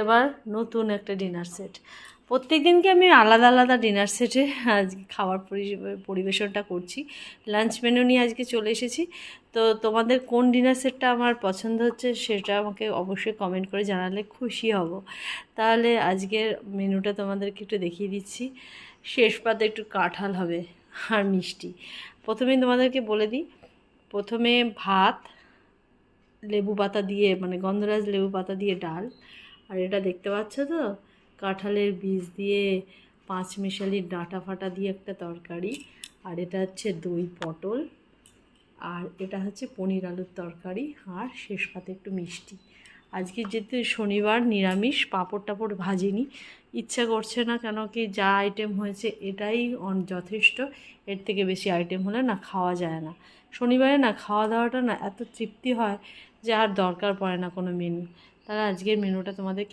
আবার নতুন একটা ডিনার সেট। প্রত্যেক দিনকে আমি আলাদা আলাদা ডিনার সেটে আজকে খাবার পরিবেশনটা করছি। লাঞ্চ মেনু নিয়ে আজকে চলে এসেছি। তো তোমাদের কোন ডিনার সেটটা আমার পছন্দ হচ্ছে সেটা আমাকে অবশ্যই কমেন্ট করে জানালে খুশি হব। তাহলে আজকের মেনুটা তোমাদেরকে একটু দেখিয়ে দিচ্ছি। শেষ পাতে একটু কাঁঠাল হবে আর মিষ্টি। প্রথমেই তোমাদেরকে বলে দিই, প্রথমে ভাত, লেবু পাতা দিয়ে মানে গন্ধরাজ লেবু পাতা দিয়ে ডাল, আর এটা দেখতে পাচ্ছ তো কাঁঠালের বীজ দিয়ে পাঁচমিশালি ডাঁটা ফাটা দিয়ে একটা তরকারি, আর এটা হচ্ছে দই পটল, আর এটা হচ্ছে পনির আলুর তরকারি, আর শেষ পাতে একটু মিষ্টি। আজকে যেহেতু শনিবার নিরামিষ, পাঁপড় টাপড় ভাজিনি, ইচ্ছা করছে না, কেন কি যা আইটেম হয়েছে এটাই যথেষ্ট। এর থেকে বেশি আইটেম হলে না খাওয়া যায় না। শনিবারে না খাওয়া দাওয়াটা না এত তৃপ্তি হয় যে আর দরকার পড়ে না কোনো মেনু। তাহলে আজকের মেনুটা তোমাদের